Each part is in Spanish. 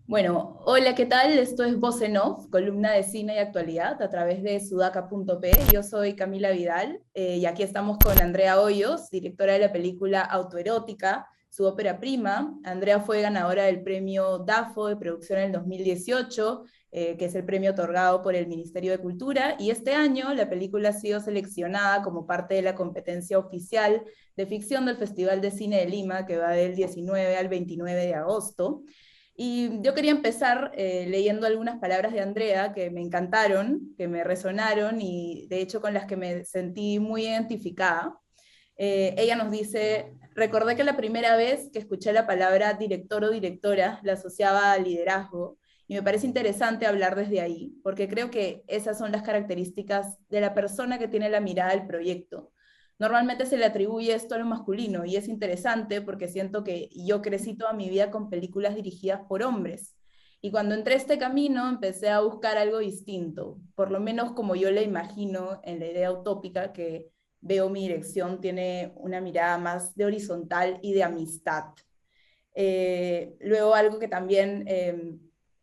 Bueno, hola, ¿qué tal? Esto es Voz en Off, columna de cine y actualidad a través de sudaca.p. Yo soy Camila Vidal y aquí estamos con Andrea Hoyos, directora de la película Autoerótica, su ópera prima. Andrea fue ganadora del premio DAFO de producción en el 2018, que es el premio otorgado por el Ministerio de Cultura, y este año la película ha sido seleccionada como parte de la competencia oficial de ficción del Festival de Cine de Lima, que va del 19 al 29 de agosto. Y yo quería empezar leyendo algunas palabras de Andrea que me encantaron, que me resonaron y de hecho con las que me sentí muy identificada. Ella nos dice, recordé que la primera vez que escuché la palabra director o directora la asociaba a liderazgo y me parece interesante hablar desde ahí, porque creo que esas son las características de la persona que tiene la mirada del proyecto. Normalmente se le atribuye esto a lo masculino y es interesante porque siento que yo crecí toda mi vida con películas dirigidas por hombres. Y cuando entré a este camino empecé a buscar algo distinto, por lo menos como yo le imagino en la idea utópica que veo mi dirección tiene una mirada más de horizontal y de amistad. Luego algo que también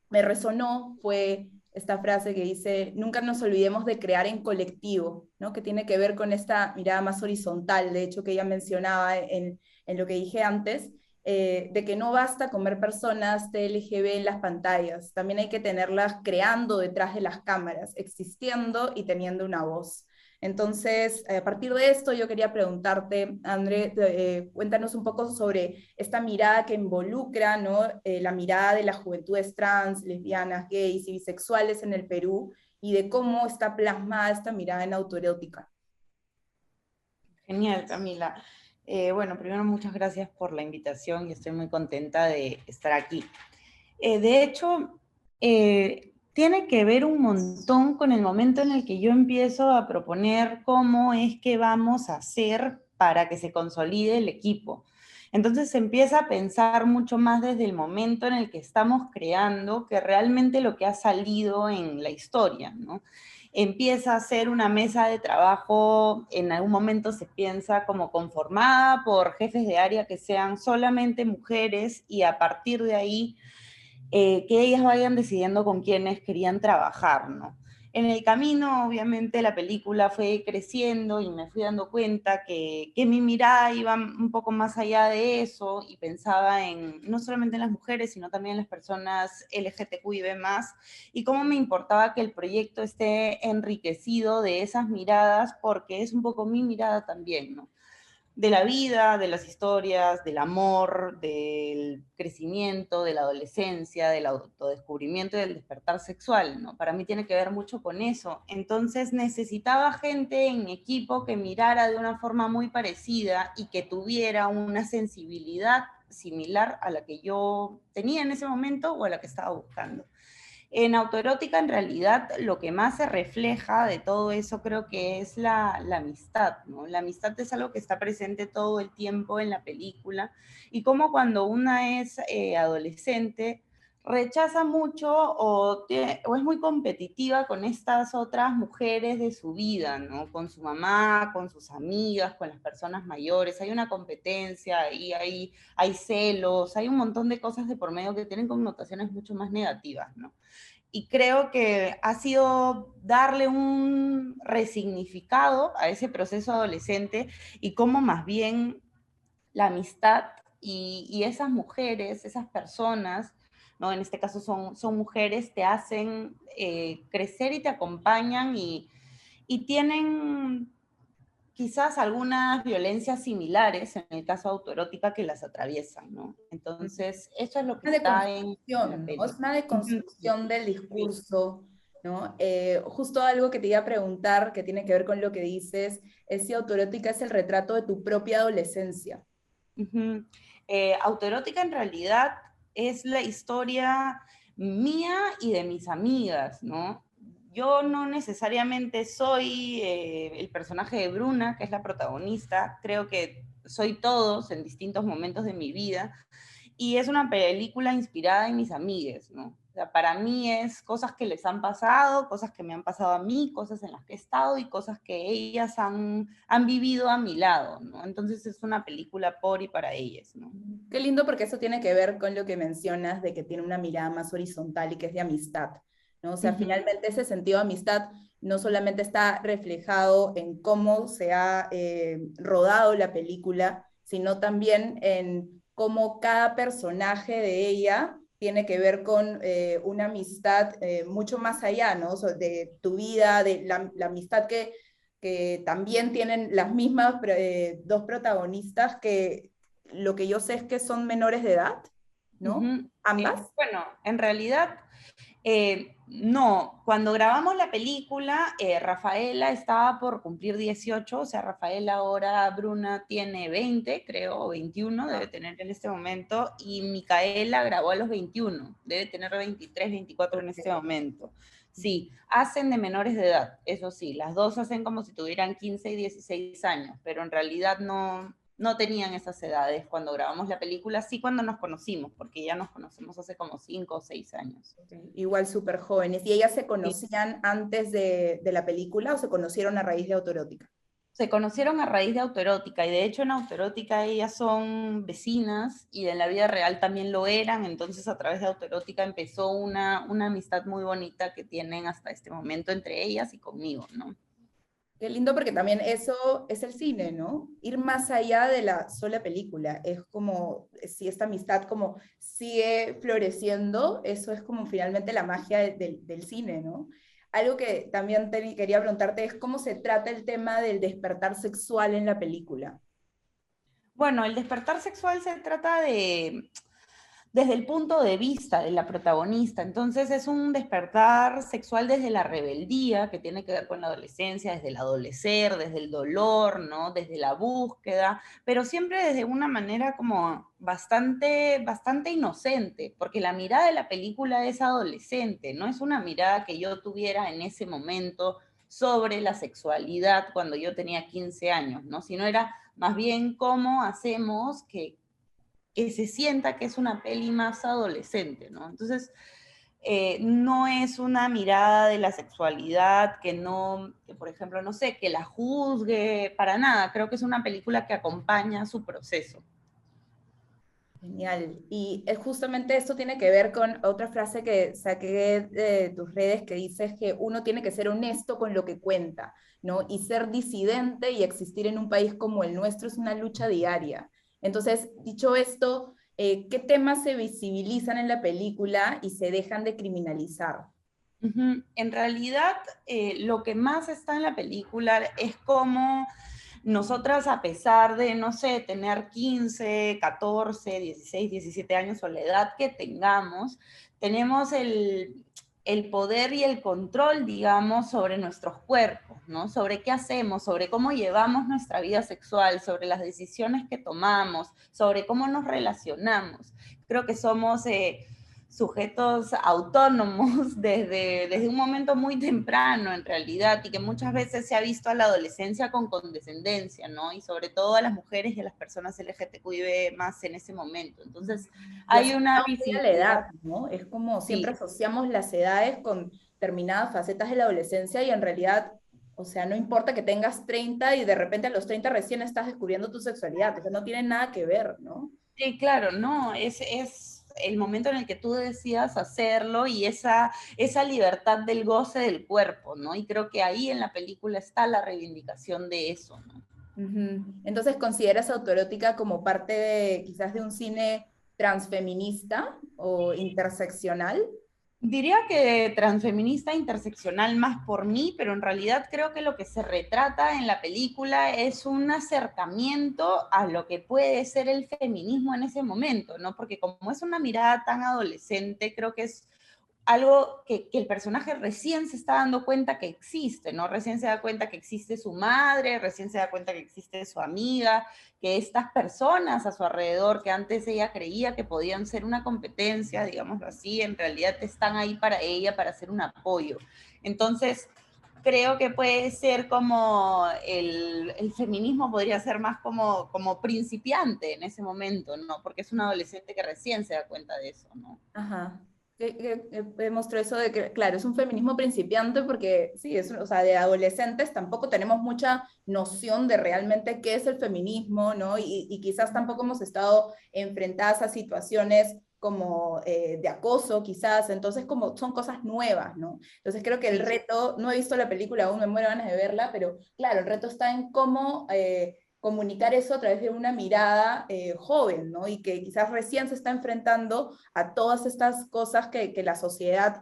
me resonó fue esta frase que dice, nunca nos olvidemos de crear en colectivo, ¿no? Que tiene que ver con esta mirada más horizontal, de hecho que ella mencionaba en lo que dije antes, de que no basta con ver personas TLGB en las pantallas, también hay que tenerlas creando detrás de las cámaras, existiendo y teniendo una voz. Entonces, a partir de esto, yo quería preguntarte, André, cuéntanos un poco sobre esta mirada que involucra, ¿no? La mirada de las juventudes trans, lesbianas, gays y bisexuales en el Perú y de cómo está plasmada esta mirada en autoerótica. Genial, Camila. Bueno, primero muchas gracias por la invitación y estoy muy contenta de estar aquí. De hecho, tiene que ver un montón con el momento en el que yo empiezo a proponer cómo es que vamos a hacer para que se consolide el equipo. Entonces se empieza a pensar mucho más desde el momento en el que estamos creando que realmente lo que ha salido en la historia, ¿no? Empieza a ser una mesa de trabajo, en algún momento se piensa como conformada por jefes de área que sean solamente mujeres y a partir de ahí que ellas vayan decidiendo con quiénes querían trabajar, ¿no? En el camino, obviamente, la película fue creciendo y me fui dando cuenta que mi mirada iba un poco más allá de eso y pensaba en no solamente en las mujeres, sino también en las personas LGTQIB+, y cómo me importaba que el proyecto esté enriquecido de esas miradas, porque es un poco mi mirada también, ¿no? De la vida, de las historias, del amor, del crecimiento, de la adolescencia, del autodescubrimiento y del despertar sexual, ¿no? Para mí tiene que ver mucho con eso. Entonces necesitaba gente en mi equipo que mirara de una forma muy parecida y que tuviera una sensibilidad similar a la que yo tenía en ese momento o a la que estaba buscando. En autoerótica, en realidad, lo que más se refleja de todo eso creo que es la amistad, ¿no? La amistad es algo que está presente todo el tiempo en la película y como cuando una es adolescente, rechaza mucho o es muy competitiva con estas otras mujeres de su vida, ¿no? Con su mamá, con sus amigas, con las personas mayores. Hay una competencia, y hay celos, hay un montón de cosas de por medio que tienen connotaciones mucho más negativas, ¿no? Y creo que ha sido darle un resignificado a ese proceso adolescente y cómo más bien la amistad y esas mujeres, esas personas, ¿no? En este caso son mujeres, te hacen crecer y te acompañan y tienen quizás algunas violencias similares, en el caso autoerótica, que las atraviesan, ¿no? Entonces, eso es lo que Una está en la deconstrucción, ¿no? Es peli. una deconstrucción del Sí. discurso, ¿no? Justo algo que te iba a preguntar, que tiene que ver con lo que dices, es si autoerótica es el retrato de tu propia adolescencia. Ujú. Autoerótica en realidad es la historia mía y de mis amigas, ¿no? Yo no necesariamente soy el personaje de Bruna, que es la protagonista, creo que soy todos en distintos momentos de mi vida, y es una película inspirada en mis amigues, ¿no? O sea, para mí es cosas que les han pasado, cosas que me han pasado a mí, cosas en las que he estado y cosas que ellas han vivido a mi lado, ¿no? Entonces es una película por y para ellas, ¿no? Qué lindo porque eso tiene que ver con lo que mencionas de que tiene una mirada más horizontal y que es de amistad, ¿no? O sea, finalmente ese sentido de amistad no solamente está reflejado en cómo se ha rodado la película, sino también en cómo cada personaje de ella tiene que ver con una amistad mucho más allá, ¿no? O sea, de tu vida, de la amistad que también tienen las mismas dos protagonistas que lo que yo sé es que son menores de edad, ¿no? Ambas. Bueno, en realidad, no. Cuando grabamos la película, Rafaela estaba por cumplir 18, o sea, Rafaela ahora, Bruna tiene 20, creo, o 21, debe tener en este momento, y Micaela grabó a los 21, debe tener 23, 24 en este momento. Sí, hacen de menores de edad, eso sí, las dos hacen como si tuvieran 15 y 16 años, pero en realidad no tenían esas edades cuando grabamos la película, sí cuando nos conocimos, porque ya nos conocemos hace como 5 o 6 años. Igual súper jóvenes. ¿Y ellas se Sí. conocían antes de la película o se conocieron a raíz de Autoerótica? Se conocieron a raíz de Autoerótica, y de hecho en Autoerótica ellas son vecinas y en la vida real también lo eran, entonces a través de Autoerótica empezó una amistad muy bonita que tienen hasta este momento entre ellas y conmigo, ¿no? Qué lindo porque también eso es el cine, ¿no? Ir más allá de la sola película. Es como, si esta amistad como sigue floreciendo, eso es como finalmente la magia del cine, ¿no? Algo que también quería preguntarte es cómo se trata el tema del despertar sexual en la película. Bueno, el despertar sexual se trata desde el punto de vista de la protagonista. Entonces es un despertar sexual desde la rebeldía, que tiene que ver con la adolescencia, desde el adolecer, desde el dolor, ¿no? Desde la búsqueda, pero siempre desde una manera como bastante inocente, porque la mirada de la película es adolescente, no es una mirada que yo tuviera en ese momento sobre la sexualidad cuando yo tenía 15 años, ¿no? Sino era más bien cómo hacemos que se sienta que es una peli más adolescente, ¿no? Entonces, no es una mirada de la sexualidad que no, que por ejemplo, no sé, que la juzgue, para nada. Creo que es una película que acompaña su proceso. Genial. Y justamente esto tiene que ver con otra frase que saqué de tus redes que dices que uno tiene que ser honesto con lo que cuenta, ¿no? Y ser disidente y existir en un país como el nuestro es una lucha diaria. Entonces, dicho esto, ¿qué temas se visibilizan en la película y se dejan de criminalizar? En realidad, lo que más está en la película es cómo nosotras, a pesar de, no sé, tener 15, 14, 16, 17 años o la edad que tengamos, tenemos el poder y el control, digamos, sobre nuestros cuerpos, ¿no? Sobre qué hacemos, sobre cómo llevamos nuestra vida sexual, sobre las decisiones que tomamos, sobre cómo nos relacionamos. Creo que somos sujetos autónomos desde un momento muy temprano, en realidad, y que muchas veces se ha visto a la adolescencia con condescendencia, ¿no? Y sobre todo a las mujeres y a las personas LGTQIB más en ese momento. Entonces, Y hay una asociamos muy a la visibilidad. edad, ¿no? Es como siempre Sí, asociamos las edades con determinadas facetas de la adolescencia y en realidad, o sea, no importa que tengas 30 y de repente a los 30 recién estás descubriendo tu sexualidad, eso no tiene nada que ver, ¿no? sí, claro, no, es el momento en el que tú decidas hacerlo y esa libertad del goce del cuerpo, ¿no? Y creo que ahí en la película está la reivindicación de eso, ¿no? Entonces, ¿consideras autoerótica como parte de quizás de un cine transfeminista o interseccional? Diría que transfeminista interseccional más por mí, pero en realidad creo que lo que se retrata en la película es un acercamiento a lo que puede ser el feminismo en ese momento, ¿no? Porque como es una mirada tan adolescente, creo que es algo que el personaje recién se está dando cuenta que existe, ¿no? Recién se da cuenta que existe su madre, recién se da cuenta que existe su amiga, que estas personas a su alrededor, que antes ella creía que podían ser una competencia, digámoslo así, en realidad están ahí para ella, para ser un apoyo. Entonces, creo que puede ser como el feminismo podría ser más como principiante en ese momento, ¿no? Porque es un adolescente que recién se da cuenta de eso, ¿no? Ajá. Que mostró eso de que, claro, es un feminismo principiante porque, sí, o sea, de adolescentes tampoco tenemos mucha noción de realmente qué es el feminismo, ¿no? Y quizás tampoco hemos estado enfrentadas a situaciones como de acoso, quizás, entonces como son cosas nuevas, ¿no? Entonces creo que el Sí. reto, no he visto la película aún, me muero ganas de verla, pero claro, el reto está en cómo comunicar eso a través de una mirada joven, ¿no? Y que quizás recién se está enfrentando a todas estas cosas que la sociedad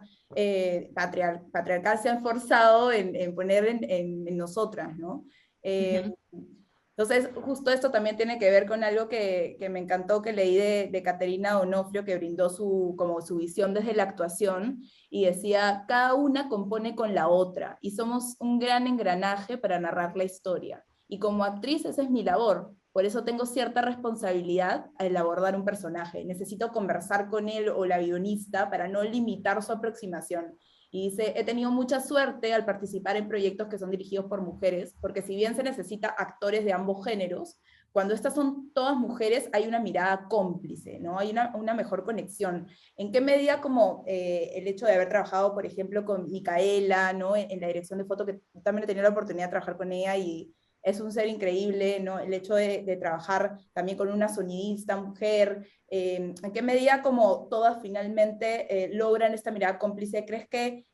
patriarcal se ha esforzado en poner en nosotras, ¿no? Eh, Ujú. entonces, justo esto también tiene que ver con algo que me encantó que leí de Caterina Onofrio, que brindó como su visión desde la actuación, y decía, cada una compone con la otra, y somos un gran engranaje para narrar la historia. Y como actriz esa es mi labor, por eso tengo cierta responsabilidad al abordar un personaje. Necesito conversar con él o la guionista para no limitar su aproximación. Y dice, he tenido mucha suerte al participar en proyectos que son dirigidos por mujeres, porque si bien se necesita actores de ambos géneros, cuando estas son todas mujeres hay una mirada cómplice, ¿no? Hay una mejor conexión. ¿En qué medida como el hecho de haber trabajado, por ejemplo, con Micaela, ¿no? En la dirección de foto, que también he tenido la oportunidad de trabajar con ella y es un ser increíble, ¿no? El hecho de trabajar también con una sonidista mujer, ¿en qué medida como todas finalmente logran esta mirada cómplice? ¿Crees que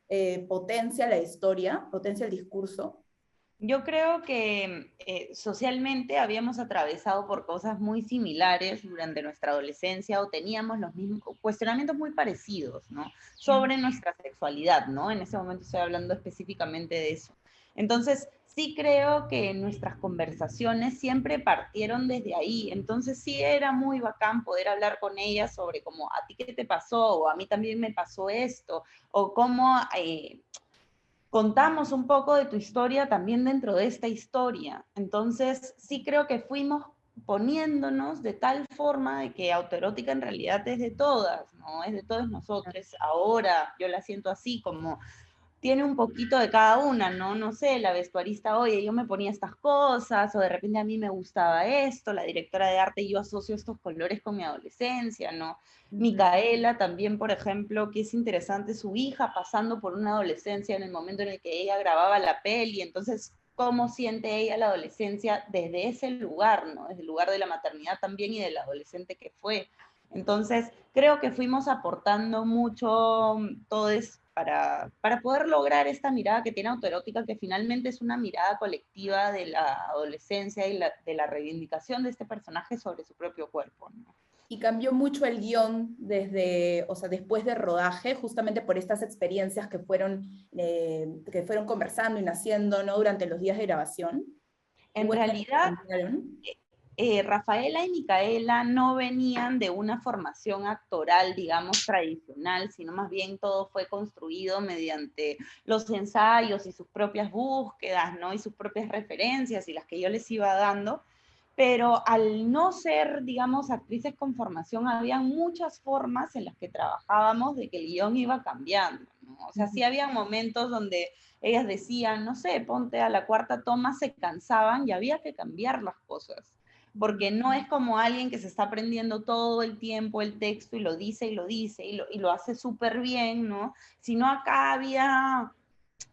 potencia la historia, potencia el discurso? Yo creo que socialmente habíamos atravesado por cosas muy similares durante nuestra adolescencia o teníamos los mismos cuestionamientos muy parecidos, ¿no? Sobre nuestra sexualidad, ¿no? En ese momento estoy hablando específicamente de eso. Entonces, sí creo que nuestras conversaciones siempre partieron desde ahí. Entonces, sí era muy bacán poder hablar con ellas sobre cómo a ti qué te pasó o a mí también me pasó esto o cómo contamos un poco de tu historia también dentro de esta historia. Entonces, sí creo que fuimos poniéndonos de tal forma de que autoerótica en realidad es de todas, ¿no? Es de todos nosotros. Ahora yo la siento así, como tiene un poquito de cada una, ¿no? No sé, la vestuarista, oye, yo me ponía estas cosas, o de repente a mí me gustaba esto, la directora de arte, yo asocio estos colores con mi adolescencia, ¿no? Ujú. Micaela también, por ejemplo, que es interesante, su hija pasando por una adolescencia en el momento en el que ella grababa la peli, entonces, ¿cómo siente ella la adolescencia desde ese lugar, ¿no? Desde el lugar de la maternidad también y del adolescente que fue. Entonces, creo que fuimos aportando mucho todos para poder lograr esta mirada que tiene autoerótica, que finalmente es una mirada colectiva de la adolescencia y de la reivindicación de este personaje sobre su propio cuerpo, ¿no? Y cambió mucho el guión desde, o sea, después de rodaje, justamente por estas experiencias que fueron conversando y naciendo, ¿no? Durante los días de grabación. En ¿Hubo escenas que realidad, cambiaron? Rafaela y Micaela no venían de una formación actoral, digamos, tradicional, sino más bien todo fue construido mediante los ensayos y sus propias búsquedas, ¿no? Y sus propias referencias y las que yo les iba dando. Pero al no ser, digamos, actrices con formación, había muchas formas en las que trabajábamos de que el guión iba cambiando, ¿no? O sea, sí había momentos donde ellas decían, no sé, ponte a la cuarta toma, se cansaban y había que cambiar las cosas porque no es como alguien que se está aprendiendo todo el tiempo el texto y lo dice y lo dice y lo hace súper bien, ¿no? Sino acá había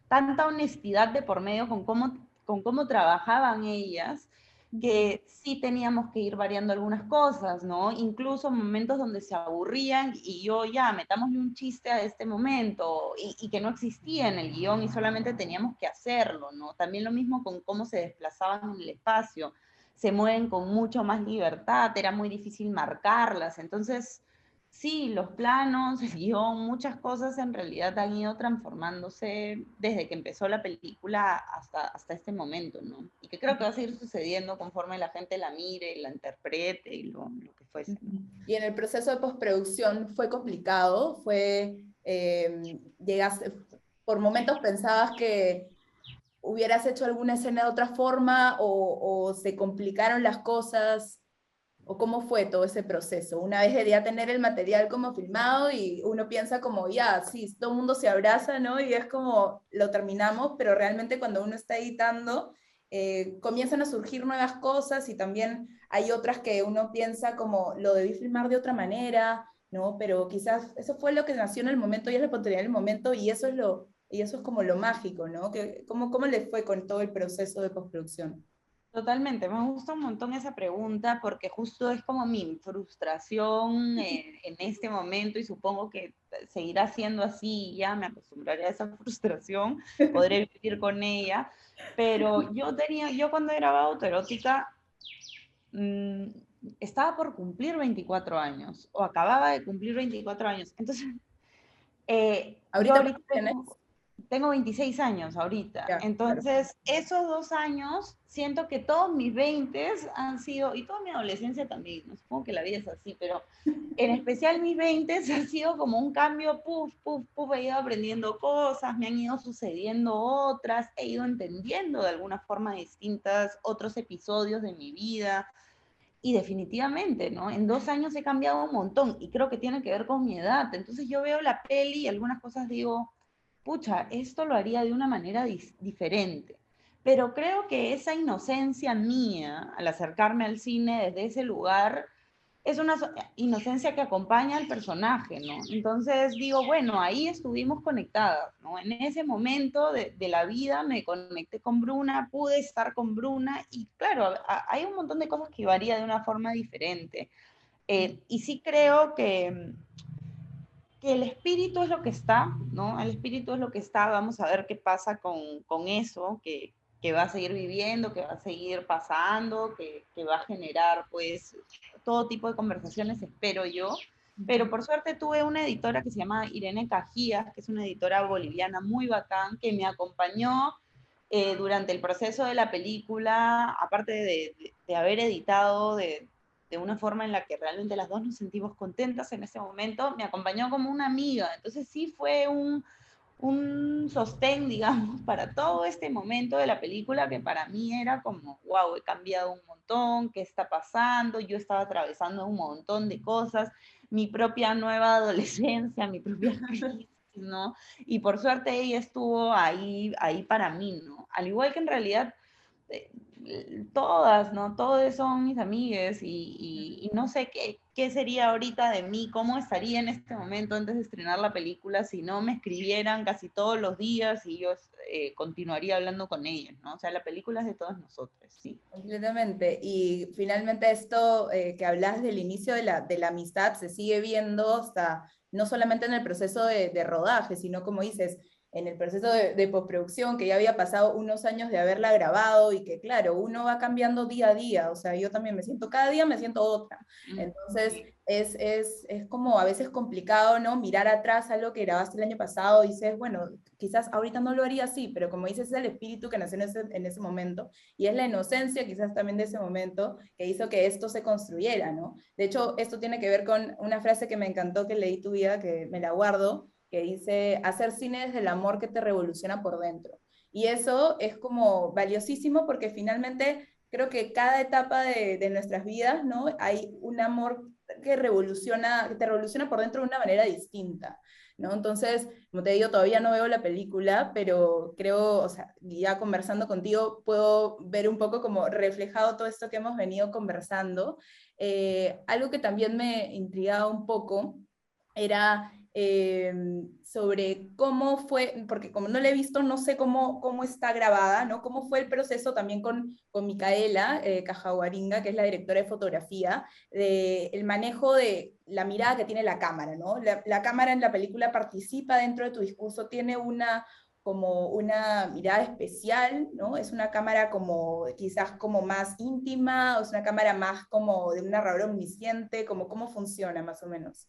tanta honestidad de por medio con cómo trabajaban ellas, que sí teníamos que ir variando algunas cosas, ¿no? Incluso momentos donde se aburrían y yo ya, metámosle un chiste a este momento y que no existía en el guión y solamente teníamos que hacerlo, ¿no? También lo mismo con cómo se desplazaban en el espacio, se mueven con mucho más libertad, era muy difícil marcarlas, entonces sí, los planos, el guión, muchas cosas en realidad han ido transformándose desde que empezó la película hasta este momento, ¿no? Y que creo que va a seguir sucediendo conforme la gente la mire, la interprete y lo que fuese, ¿no? Y en el proceso de postproducción fue complicado, llegaste, por momentos pensabas que hubieras hecho alguna escena de otra forma o se complicaron las cosas. ¿O cómo fue todo ese proceso? Una vez de ya tener el material como filmado y uno piensa como, ya, sí, todo el mundo se abraza, ¿no? Y es como, lo terminamos, pero realmente cuando uno está editando, comienzan a surgir nuevas cosas y también hay otras que uno piensa como, lo debí filmar de otra manera, ¿no? Pero quizás eso fue lo que nació en el momento y es la oportunidad del momento y eso es y eso es como lo mágico, ¿no? ¿Cómo le fue con todo el proceso de postproducción? Totalmente, me gusta un montón esa pregunta porque justo es como mi frustración en este momento y supongo que seguirá siendo así, ya me acostumbraré a esa frustración, podré vivir con ella, pero yo cuando grababa autoerótica mmm, estaba por cumplir 24 años o acababa de cumplir 24 años, entonces yo ¿Ahorita ahorita cuántos tienes? tengo 26 años ahorita, Ya, claro. entonces esos 2 años siento que todos mis 20 han sido, y toda mi adolescencia también, no supongo que la vida es así, pero en especial mis 20 han sido como un cambio, puf, puf, puf, he ido aprendiendo cosas, me han ido sucediendo otras, he ido entendiendo de alguna forma distintas otros episodios de mi vida, y definitivamente, ¿no? En 2 años he cambiado un montón y creo que tiene que ver con mi edad. Entonces yo veo la peli y algunas cosas digo, pucha, esto lo haría de una manera diferente. Pero creo que esa inocencia mía al acercarme al cine desde ese lugar es una inocencia que acompaña al personaje, ¿no? Entonces digo, bueno, ahí estuvimos conectadas, ¿no? En ese momento de la vida me conecté con Bruna, pude estar con Bruna y claro, hay un montón de cosas que varía de una forma diferente. Y sí creo que el espíritu es lo que está, ¿no? El espíritu es lo que está, vamos a ver qué pasa con eso, que va a seguir viviendo, que va a seguir pasando, que va a generar pues todo tipo de conversaciones, espero yo. Pero por suerte tuve una editora que se llama Irene Cajías, que es una editora boliviana muy bacán, que me acompañó durante el proceso de la película, aparte de haber editado de una forma en la que realmente las dos nos sentimos contentas en ese momento, me acompañó como una amiga. Entonces sí fue un sostén, digamos, para todo este momento de la película que para mí era como, wow, he cambiado un montón, ¿qué está pasando? Yo estaba atravesando un montón de cosas, mi propia nueva adolescencia, mi propia crisis, ¿no? Y por suerte ella estuvo ahí para mí, ¿no? Al igual que en realidad eh, todas, ¿no? Todos son mis amigues y no sé qué sería ahorita de mí, cómo estaría en este momento antes de estrenar la película si no me escribieran casi todos los días y yo continuaría hablando con ellos, ¿no? O sea, la película es de todos nosotros, sí. Completamente. Y finalmente esto que hablas del inicio de la amistad se sigue viendo hasta, no solamente en el proceso de rodaje, sino como dices, en el proceso de postproducción, que ya había pasado unos años de haberla grabado y que claro, uno va cambiando día a día, o sea, yo también me siento, cada día me siento otra. Entonces, Sí. es como a veces complicado, ¿no? Mirar atrás algo que grabaste el año pasado y dices, bueno, quizás ahorita no lo haría así, pero como dices, es el espíritu que nació en ese momento y es la inocencia quizás también de ese momento que hizo que esto se construyera, ¿no? De hecho, esto tiene que ver con una frase que me encantó que leí tu vida, que me la guardo, que dice, hacer cine desde el amor que te revoluciona por dentro. Y eso es como valiosísimo porque finalmente creo que cada etapa de nuestras vidas, ¿no? Hay un amor que te revoluciona por dentro de una manera distinta. ¿No? Entonces, como te digo, todavía no veo la película, pero creo, o sea, ya conversando contigo, puedo ver un poco como reflejado todo esto que hemos venido conversando. Algo que también me intrigaba un poco era sobre cómo fue, porque como no la he visto, no sé cómo está grabada, ¿no? Cómo fue el proceso también con Micaela Cajaguaringa, que es la directora de fotografía, el manejo de la mirada que tiene la cámara, ¿no? La cámara en la película participa dentro de tu discurso, tiene como una mirada especial, ¿no? Es una cámara como quizás como más íntima, o es una cámara más como de un narrador omnisciente, como cómo funciona más o menos.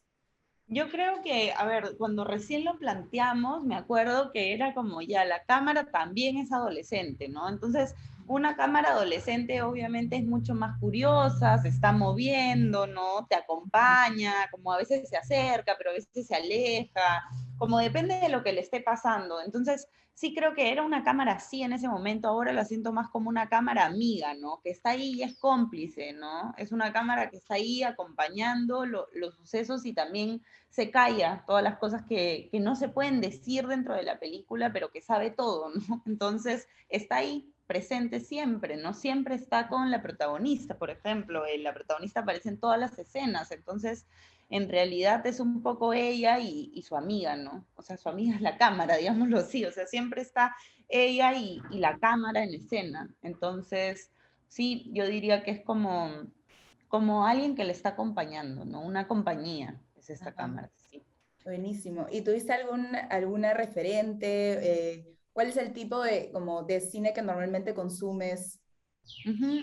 Yo creo que, a ver, cuando recién lo planteamos, me acuerdo que era como ya la cámara también es adolescente, ¿no? Entonces, Una cámara adolescente obviamente es mucho más curiosa, se está moviendo, ¿no? Te acompaña, como a veces se acerca, pero a veces se aleja, como depende de lo que le esté pasando. Entonces, sí creo que era una cámara así en ese momento, ahora la siento más como una cámara amiga, ¿no? Que está ahí y es cómplice, ¿no? Es una cámara que está ahí acompañando los sucesos y también se calla todas las cosas que no se pueden decir dentro de la película, pero que sabe todo, ¿no? Entonces, está ahí presente siempre, ¿no? Siempre está con la protagonista, por ejemplo, la protagonista aparece en todas las escenas, entonces en realidad es un poco ella y su amiga, ¿no? O sea, su amiga es la cámara, digámoslo así, o sea, siempre está ella y la cámara en escena, entonces sí, yo diría que es como alguien que le está acompañando, ¿no? Una compañía es esta Ajá. cámara, sí. Buenísimo. ¿Y tuviste alguna referente? ¿Cuál es el tipo de, como, de cine que normalmente consumes?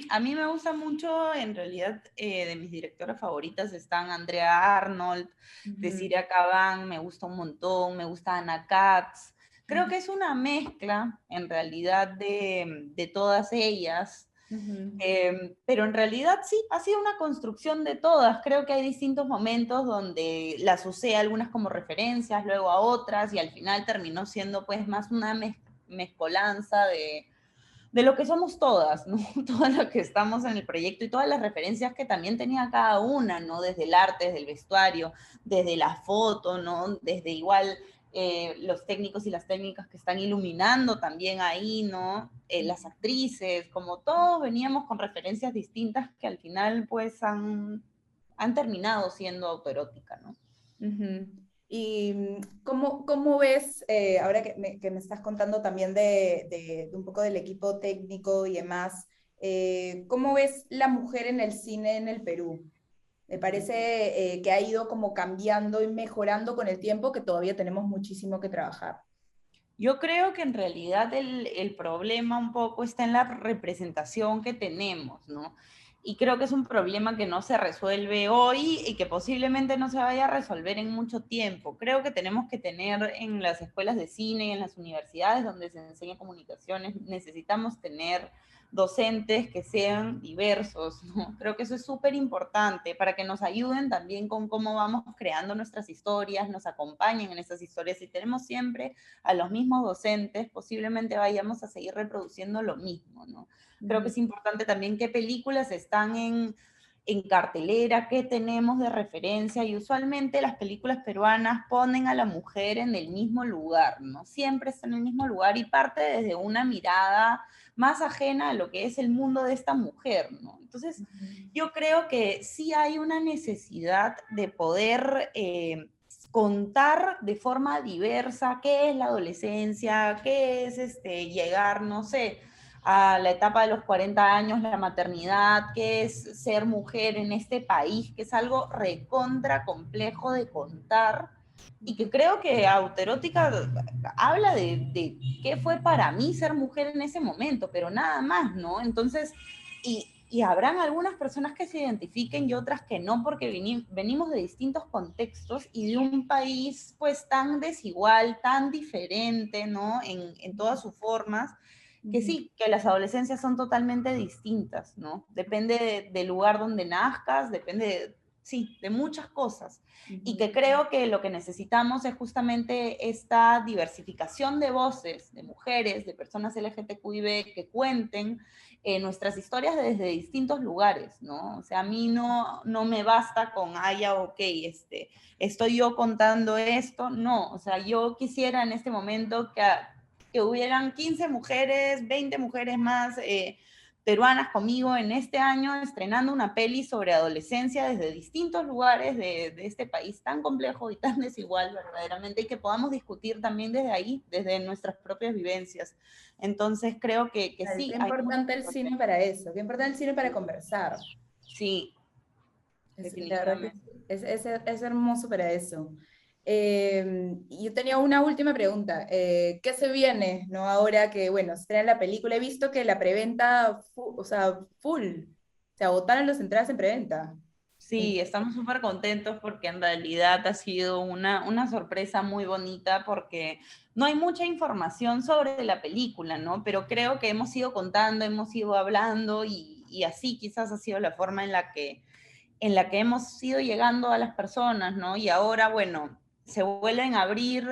A mí me gusta mucho, en realidad, de mis directoras favoritas están Andrea Arnold, Ujú, Desiria Caban, me gusta un montón, me gusta Anna Katz. Creo ujú, que es una mezcla, en realidad, de todas ellas, ujú. pero en realidad sí, ha sido una construcción de todas. Creo que hay distintos momentos donde las usé algunas como referencias, luego a otras, y al final terminó siendo pues más una mezcolanza de lo que somos todas, ¿no? Todas las que estamos en el proyecto y todas las referencias que también tenía cada una, ¿no? Desde el arte, desde el vestuario, desde la foto, ¿no? Desde igual los técnicos y las técnicas que están iluminando también ahí, ¿no? Las actrices, como todos veníamos con referencias distintas que al final pues han terminado siendo autoerótica, ¿no? Ujú. ¿Y cómo ves, ahora que me estás contando también de un poco del equipo técnico y demás, cómo ves la mujer en el cine en el Perú? Me parece que ha ido como cambiando y mejorando con el tiempo, que todavía tenemos muchísimo que trabajar. Yo creo que en realidad el problema un poco está en la representación que tenemos, ¿no? Y creo que es un problema que no se resuelve hoy y que posiblemente no se vaya a resolver en mucho tiempo. Creo que tenemos que tener en las escuelas de cine y en las universidades donde se enseña comunicaciones, necesitamos tener docentes que sean diversos, ¿no? Creo que eso es súper importante para que nos ayuden también con cómo vamos creando nuestras historias, nos acompañen en esas historias. Si tenemos siempre a los mismos docentes, posiblemente vayamos a seguir reproduciendo lo mismo, ¿no? Creo que Ujú, es importante también qué películas están en cartelera, qué tenemos de referencia, y usualmente las películas peruanas ponen a la mujer en el mismo lugar, ¿no? Siempre está en el mismo lugar y parte desde una mirada más ajena a lo que es el mundo de esta mujer, ¿no? Entonces, ujú, yo creo que sí hay una necesidad de poder contar de forma diversa qué es la adolescencia, qué es llegar, no sé, a la etapa de los 40 años, la maternidad, qué es ser mujer en este país, que es algo recontra complejo de contar y que ujú. creo que Autoerótica habla de qué fue para mí ser mujer en ese momento, pero nada más, ¿no? Entonces, y habrán algunas personas que se identifiquen y otras que no, porque venimos de distintos contextos y de un país pues tan desigual, tan diferente, ¿no? En todas sus formas, que Ujú, sí, que las adolescencias son totalmente distintas, ¿no? Depende del lugar donde nazcas, depende sí, de muchas cosas. Y ujú. que creo que lo que necesitamos es justamente esta diversificación de voces, de mujeres, de personas LGTQIB que cuenten nuestras historias desde distintos lugares, ¿no? O sea, a mí no me basta con, ya, ok, estoy yo contando esto, no, o sea, yo quisiera en este momento que hubieran 15 mujeres, 20 mujeres más peruanas conmigo en este año estrenando una peli sobre adolescencia desde distintos lugares de este país tan complejo y tan desigual verdaderamente, y que podamos discutir también desde ahí, desde nuestras propias vivencias. Entonces creo que Claro, qué sí, hay mucho importante el que hacer. cine para eso, qué importante el cine para conversar. Sí, La verdad que definitivamente. es hermoso para eso. Y yo tenía una última pregunta. ¿Qué se viene, no? Ahora que, bueno, se estrena la película, he visto que la preventa, o sea, full. Se agotaron las entradas en preventa. Sí, estamos súper contentos porque en realidad ha sido una sorpresa muy bonita porque no hay mucha información sobre la película, ¿no? Pero creo que hemos ido contando, hemos ido hablando y así quizás ha sido la forma en la que hemos ido llegando a las personas, ¿no? Y ahora, bueno, se vuelven a abrir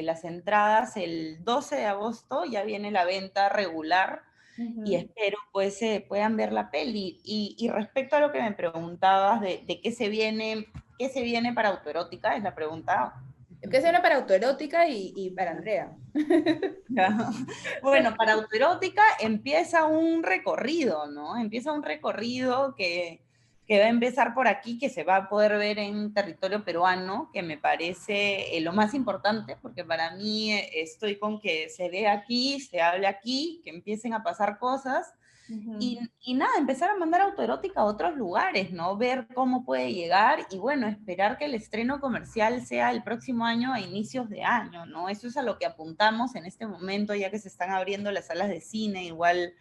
las entradas el 12 de agosto, ya viene la venta regular y Ujú. espero pues puedan ver la peli. Y respecto a lo que me preguntabas de qué se viene para Autoerótica, es la pregunta. Que es una para autoerótica y para Andrea. Bueno, para Autoerótica empieza un recorrido, ¿no? Empieza un recorrido que va a empezar por aquí, que se va a poder ver en territorio peruano, que me parece lo más importante, porque para mí estoy con que se vea aquí, se hable aquí, que empiecen a pasar cosas. Ujú. Y nada, empezar a mandar Autoerótica a otros lugares, ¿no? Ver cómo puede llegar y bueno, esperar que el estreno comercial sea el próximo año a inicios de año, ¿no? Eso es a lo que apuntamos en este momento, ya que se están abriendo las salas de cine, igual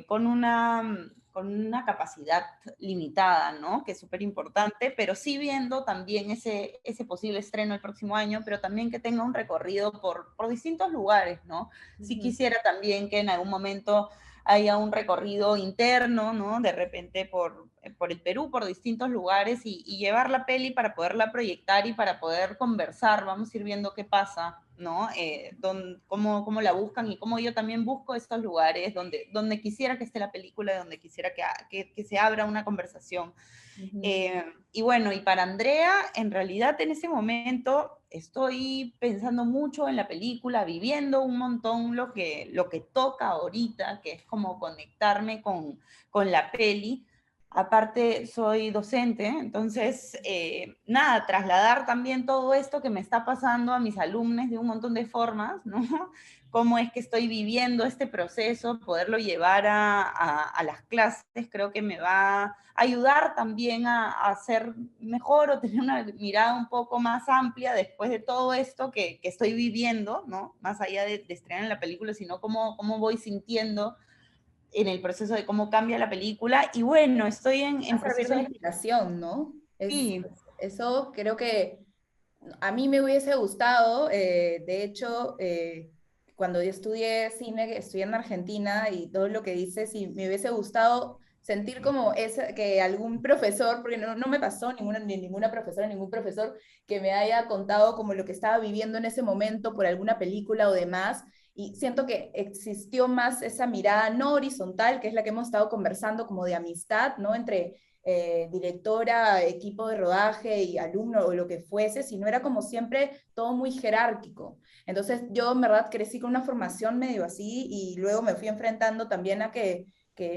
con una capacidad limitada, ¿no? Que es súper importante, pero sí viendo también ese posible estreno el próximo año, pero también que tenga un recorrido por distintos lugares, ¿no? Sí Ujú. quisiera también que en algún momento haya un recorrido interno, ¿no? De repente por el Perú, por distintos lugares y llevar la peli para poderla proyectar y para poder conversar, vamos a ir viendo qué pasa, ¿no? Cómo la buscan y cómo yo también busco estos lugares donde quisiera que esté la película, donde quisiera que se abra una conversación. Ujú. Y bueno, y para Andrea, en realidad en ese momento estoy pensando mucho en la película, viviendo un montón lo que toca ahorita, que es como conectarme con la peli. Aparte, soy docente, entonces, nada, trasladar también todo esto que me está pasando a mis alumnos de un montón de formas, ¿no? Cómo es que estoy viviendo este proceso, poderlo llevar a las clases, creo que me va a ayudar también a ser mejor o tener una mirada un poco más amplia después de todo esto que estoy viviendo, ¿no? Más allá de estrenar la película, sino cómo voy sintiendo en el proceso de cómo cambia la película. Y bueno, estoy Va en a servir proceso de de... inspiración, ¿no? Sí. Eso creo que a mí me hubiese gustado, de hecho, cuando yo estudié cine, estudié en Argentina y todo lo que dices, y me hubiese gustado sentir como que algún profesor, porque no me pasó ni ninguna profesora, ningún profesor que me haya contado como lo que estaba viviendo en ese momento por alguna película o demás, y siento que existió más esa mirada no horizontal, que es la que hemos estado conversando, como de amistad, ¿no? Entre directora, equipo de rodaje y alumno o lo que fuese, sino era como siempre todo muy jerárquico. Entonces yo en verdad crecí con una formación medio así y luego me fui enfrentando también a que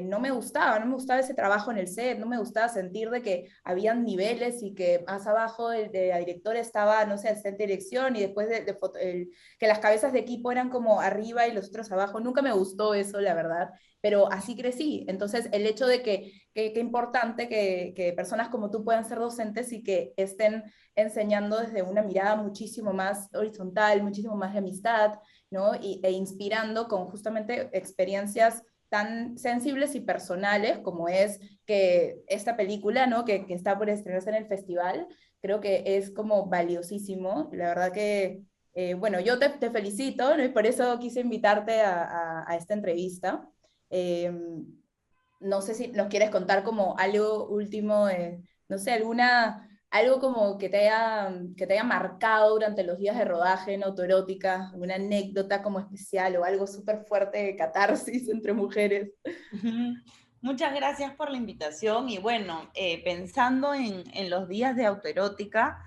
no me gustaba ese trabajo en el set, no me gustaba sentir de que habían niveles y que más abajo de la directora estaba, no sé, el set de dirección y después que las cabezas de equipo eran como arriba y los otros abajo. Nunca me gustó eso, la verdad, pero así crecí. Entonces el hecho de que importante que personas como tú puedan ser docentes y que estén enseñando desde una mirada muchísimo más horizontal, muchísimo más de amistad, ¿no? E inspirando con justamente experiencias tan sensibles y personales como es que esta película, ¿no? Que está por estrenarse en el festival, creo que es como valiosísimo. La verdad que, bueno, yo te felicito, ¿no? Y por eso quise invitarte a esta entrevista. Eh, no sé si nos quieres contar como algo último, no sé, algo como que te haya marcado durante los días de rodaje en Autoerótica, una anécdota como especial o algo súper fuerte de catarsis entre mujeres. Ujú. Muchas gracias por la invitación y bueno, pensando en los días de autoerótica,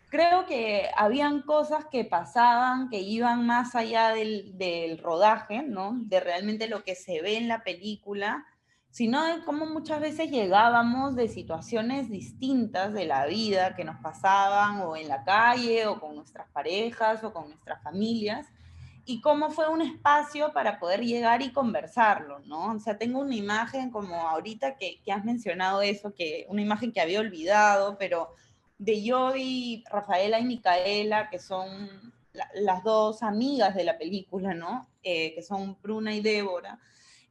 creo que habían cosas que pasaban que iban más allá del rodaje, ¿no? De realmente lo que se ve en la película, sino de cómo muchas veces llegábamos de situaciones distintas de la vida que nos pasaban o en la calle o con nuestras parejas o con nuestras familias y cómo fue un espacio para poder llegar y conversarlo, ¿no? O sea, tengo una imagen como ahorita que has mencionado eso, que una imagen que había olvidado, pero de yo y Rafaela y Micaela, que son las dos amigas de la película, ¿no? Que son Bruna y Débora,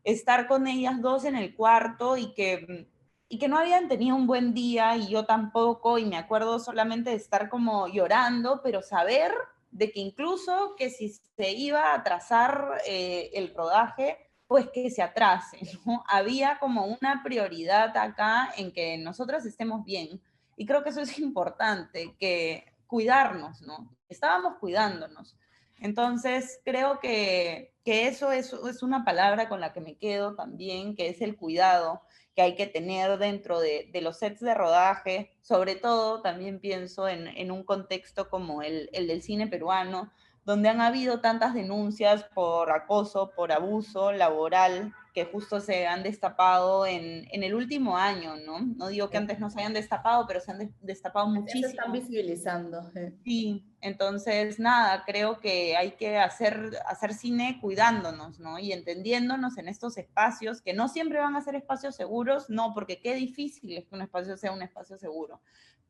estar con ellas dos en el cuarto y que y que no habían tenido un buen día y yo tampoco, y me acuerdo solamente de estar como llorando, pero saber de que incluso que si se iba a atrasar el rodaje, pues que se atrase, ¿no? Había como una prioridad acá en que nosotras estemos bien. Y creo que eso es importante, que cuidarnos, ¿no? Estábamos cuidándonos. Entonces, creo que eso es una palabra con la que me quedo también, que es el cuidado que hay que tener dentro de los sets de rodaje. Sobre todo, también pienso en un contexto como el del cine peruano, donde han habido tantas denuncias por acoso, por abuso laboral, que justo se han destapado en el último año, ¿no? No digo que antes no se hayan destapado, pero se han destapado Recién se están muchísimo. visibilizando. Sí, entonces nada, creo que hay que hacer cine cuidándonos, ¿no? Y entendiéndonos en estos espacios, que no siempre van a ser espacios seguros, no, porque qué difícil es que un espacio sea un espacio seguro,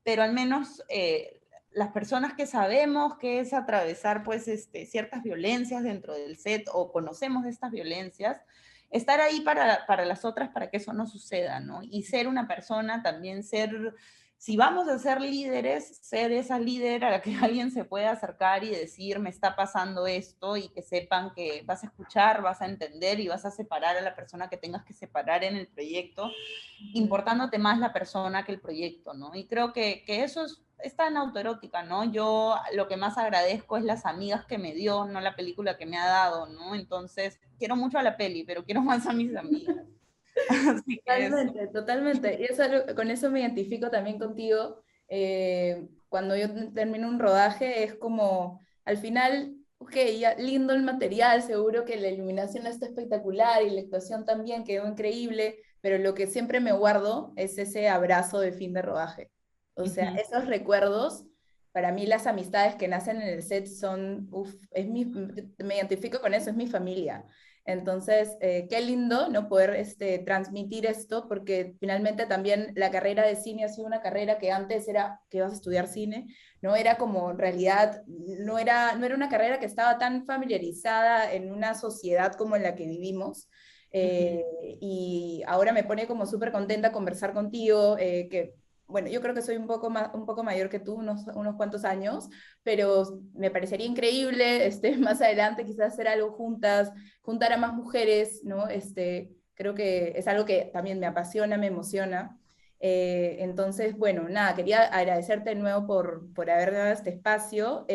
pero al menos las personas que sabemos que es atravesar pues ciertas violencias dentro del set o conocemos de estas violencias, estar ahí para las otras para que eso no suceda, ¿no? Y ser una persona, también ser, si vamos a ser líderes, ser esa líder a la que alguien se puede acercar y decir, me está pasando esto, y que sepan que vas a escuchar, vas a entender y vas a separar a la persona que tengas que separar en el proyecto, importándote más la persona que el proyecto, ¿no? Y creo que eso es tan autoerótica, ¿no? Yo lo que más agradezco es las amigas que me dio, no la película que me ha dado, ¿no? Entonces, quiero mucho a la peli, pero quiero más a mis amigas. Así que eso. Totalmente, totalmente. Y eso, con eso me identifico también contigo. Cuando yo termino un rodaje es como, al final, ok, ya, lindo el material, seguro que la iluminación está espectacular y la actuación también quedó increíble, pero lo que siempre me guardo es ese abrazo de fin de rodaje. O sea, Ujú. esos recuerdos, para mí las amistades que nacen en el set son, uf, me identifico con eso, es mi familia. Entonces, qué lindo no poder transmitir esto, porque finalmente también la carrera de cine ha sido una carrera que antes era que vas a estudiar cine, no era como en realidad, no era una carrera que estaba tan familiarizada en una sociedad como en la que vivimos. Ujú. Y ahora me pone como súper contenta conversar contigo, que bueno, yo creo que soy un poco mayor que tú, unos cuantos años, pero me parecería increíble más adelante quizás hacer algo juntas, juntar a más mujeres, ¿no? Creo que es algo que también me apasiona, me emociona. Entonces, bueno, nada, quería agradecerte de nuevo por haber dado este espacio.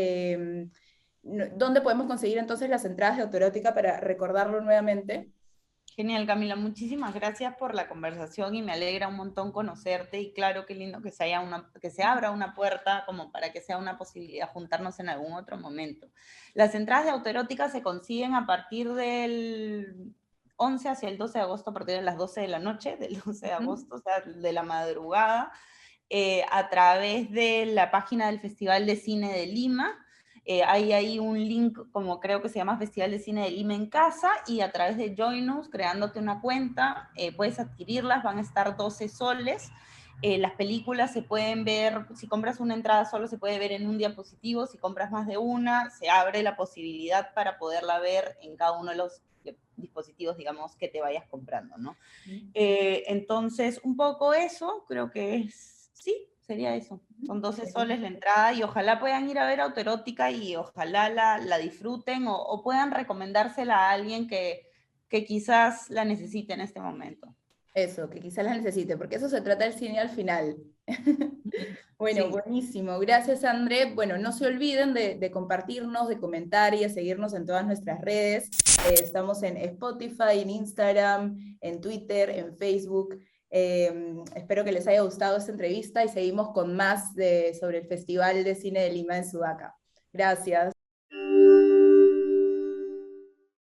¿Dónde podemos conseguir entonces las entradas de Autoerótica para recordarlo nuevamente? Genial, Camila, muchísimas gracias por la conversación y me alegra un montón conocerte, y claro, qué lindo que se abra una puerta como para que sea una posibilidad juntarnos en algún otro momento. Las entradas de Autoerótica se consiguen a partir del 11 hacia el 12 de agosto, a partir de las 12 de la noche, del 12 de Ujú. agosto, o sea, de la madrugada, a través de la página del Festival de Cine de Lima. Hay ahí un link, como creo que se llama Festival de Cine de Lima en Casa, y a través de Joinus, creándote una cuenta, puedes adquirirlas, van a estar 12 soles. Las películas se pueden ver, si compras una entrada solo se puede ver en un diapositivo, si compras más de una, se abre la posibilidad para poderla ver en cada uno de los dispositivos, digamos, que te vayas comprando, ¿no? Entonces, un poco eso, creo que es, sí, sería eso. Son 12 soles la entrada, y ojalá puedan ir a ver Autoerótica y ojalá la disfruten, o puedan recomendársela a alguien que quizás la necesite en este momento. Eso, que quizás la necesite, porque eso se trata el cine al final. Bueno, Sí, buenísimo. Gracias, André. Bueno, no se olviden de compartirnos, de comentar y de seguirnos en todas nuestras redes. Estamos en Spotify, en Instagram, en Twitter, en Facebook. Espero que les haya gustado esta entrevista y seguimos con más sobre el Festival de Cine de Lima en Sudaca. Gracias.